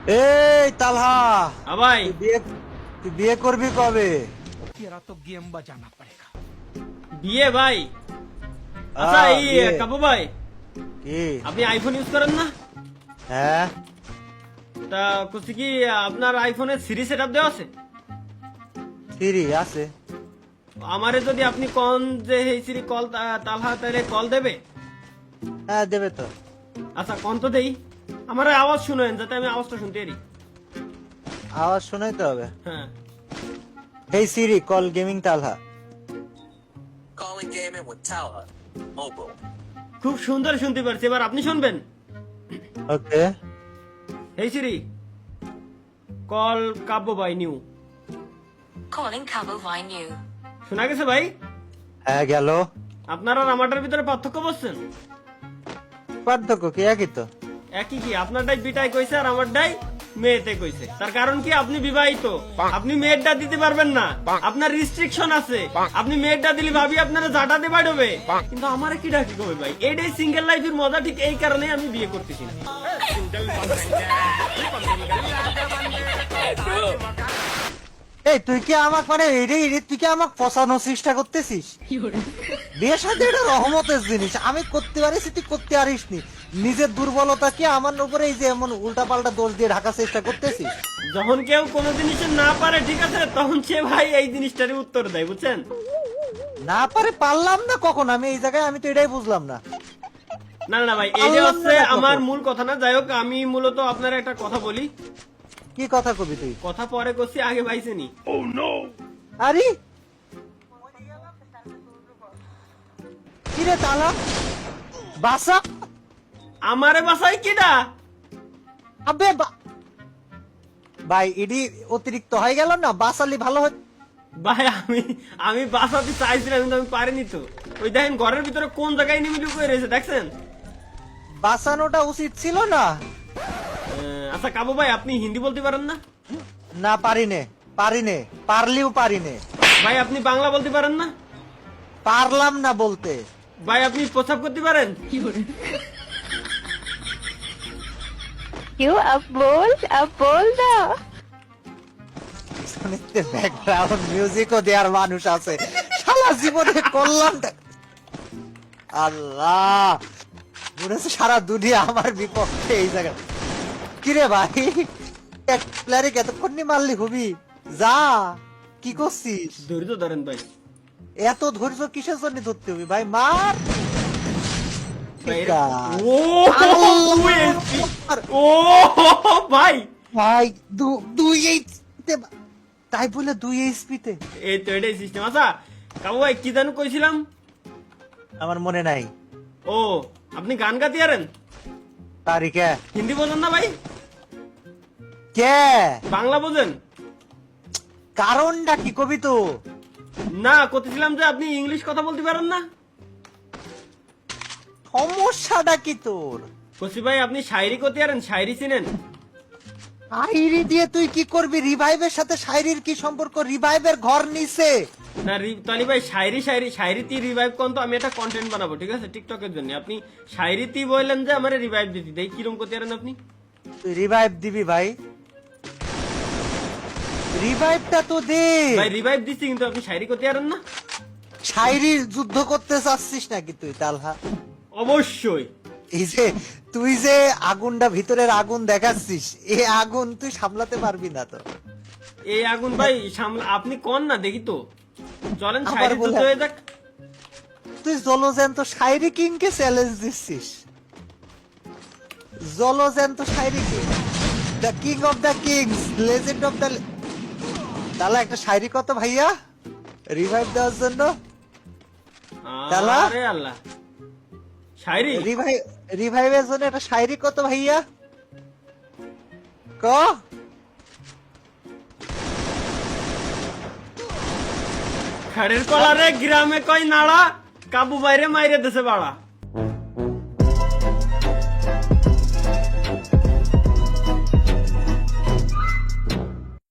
এই তালহা, हाँ भाई তুই বিয়ে করবি কবে? तेरा तो गेम बजाना पड़ेगा। বিয়ে ভাই আচ্ছা এই বিয়ে। কাবু ভাই কি? আপনি আইফোন ইউজ করেন না হ্যাঁ, তা কুছি কি আপনার আইফোনে সিরি সেটআপ দেওয়া আছে সিরি আছে। আমারে যদি আপনি কোন যে এই সিরি কল তালহা তাইলে কল দেবে হ্যাঁ দেবে তো। আচ্ছা কোন তো দেই আমার আওয়াজ শুনেন যাতে আমি আওয়াজটা শুনতে পারি আওয়াজ শোনাইতে হবে। হ্যাঁ এই Siri call gaming Talha. Calling gaming with Talha. Mobile. খুব সুন্দর শুনতে পারছি এবার আপনি শুনবেন ওকে। এই সিরি কল কাব্য ভাই new Calling Cabo Vine New. শোনা গেছে ভাই হ্যাঁ গেল। আপনারা আর আমারটার ভিতরে পার্থক্য বলছেন পার্থক্য কি? একই তো। একই কি আপনারটাই বিটাই কইছে আর আমারটাই মেয়েতে কইছে তার কারণ কি আপনি বিবাহিত আপনি মেয়েরটা দিতে পারবেন না আপনার রিস্ট্রিকশন আছে আপনি মেয়েরটা দিলে ভাবি আপনারা জাটাতে পারবে কিন্তু আমারে কি ডাকি কবে ভাই এইটাই সিঙ্গেল লাইফের মজা ঠিক এই কারণে আমি বিয়ে করতেছি না এই তুই কি আমাক মানে তুই কি আমাক ফসানোর চেষ্টা করতেছিস? বিয়ের সাথে এটা রহমতের জিনিস, আমি করতে পারিস তুই করতে পারিস নি। নিজের দুর্বলতা কি আমার উপরে এই যে এমন উল্টা পাল্টা দোষ দিয়ে ঢাকার চেষ্টা করতেছিস? যখন কেউ কোনো জিনিস না পারে ঠিক আছে তখন সে ভাই এই জিনিসটারই উত্তর দেয় বুঝছেন না পারে পারলাম না কখন? আমি এই জায়গায় আমি তো এটাই বুঝলাম না। না না ভাই এইটা পারলাম হচ্ছে না কখন? আমার মূল কথা না যাই হোক আমি মূলত আপনার একটা কথা বলি কি কথা কবি তুই? কথা পরে করছি আগে পাইছেনি আরে কিরে তালা বাসা আমারে বাসাই কিডা আবে ভাই এডি অতিরিক্ত হয়ে গেল না? বাসালি ভালো হয়। ভাই আমি বাসাতে চাইছিলাম কিন্তু আমি পারিনি তো ওই দেখেন ঘরের ভিতরে কোন জায়গায় নিমিলি করে রয়েছে দেখছেন বাসানোটা উচিত ছিল না। আচ্ছা কাবু ভাই আপনি হিন্দি বলতে পারেন না না পারিনে পারলেও পারিনে। ভাই আপনি বাংলা বলতে পারেন না পারলাম না বলতে। ভাই আপনি প্রস্তাব করতে পারেন क्यों अब बोल ना। ব্যাকগ্রাউন্ড মিউজিকও দেওয়ার মানুষ আছে। সারা জীবনে করলাম আল্লাহ মনে হচ্ছে সারা দুনিয়া আমার বিপক্ষে এই জায়গা। কিরে ভাই এক প্লেয়ারে কতক্ষণ নি মারলি হবি? যা কি করছিস? ধৈর্য ধরেন ভাই এত ধৈর্য কিসের জন্য ধরতে হবে ভাই? মার। ভাই, ঠিক ও ও ভাই ভাই দুই এইচপিতে, তাই বলে 2 এইচপিতে? এই তো এটাই সিস্টেম আচ্ছা কাবু ভাই কি জানো কইছিলাম আমার মনে নাই। ও আপনি গান গাতে পারেন তারিখে হিন্দি বোঝেন না ভাই কে? বাংলা বোঝেন কারণটা কি কবি তো? না করতেছিলাম যে আপনি ইংলিশ কথা বলতে পারেন না সমস্যাটা কি তোর? কসি ভাই আপনি শায়রি করতে পারেন শায়রি চিনেন শায়রি দিয়ে তুই কি করবি? রিভাইভের সাথে শায়রির কি সম্পর্ক? রিভাইভের ঘর নিছে। না তালি ভাই শায়রিতি রিভাইভ কোন তো আমি একটা কন্টেন্ট বানাবো ঠিক আছে টিকটকের জন্য আপনি শায়রিতি বললেন যে আমারে রিভাইভ দিতে দেই কিরকম করতে পারেন আপনি তুই রিভাইভ দিবি ভাই? রিভাইভটা তো দে ভাই রিভাইভ দিচ্ছি কিন্তু আপনি শায়রি করতে পারেন না শায়রির যুদ্ধ করতে চাচ্ছিস নাকি তুই তালহা? অবশ্যই এই যে তুই যে আগুনটা ভিতরের আগুন দেখাচ্ছিস, এই আগুন তুই সামলাতে পারবি না তো। এই আগুন ভাই আপনি কোন না দেখি তো চলেন আবার শায়রি বলে- যুদ্ধ হয়ে যাক তুই জলজ্যান্ত শায়রি কিংকে চ্যালেঞ্জ দিচ্ছিস। জলজ্যান্ত shayari king, the king of the kings, legend of the. তাহলে একটা শায়রি কত ভাইয়া রিভাইভ দেওয়ার জন্য? তালা? আরে আল্লাহ শায়রি রিভাইভের জন্য একটা শায়রি কত ভাইয়া ক? খাড়ের কলারে গ্রামে কই নাড়া কাবু বাইরে মাইরে দেশে বাড়া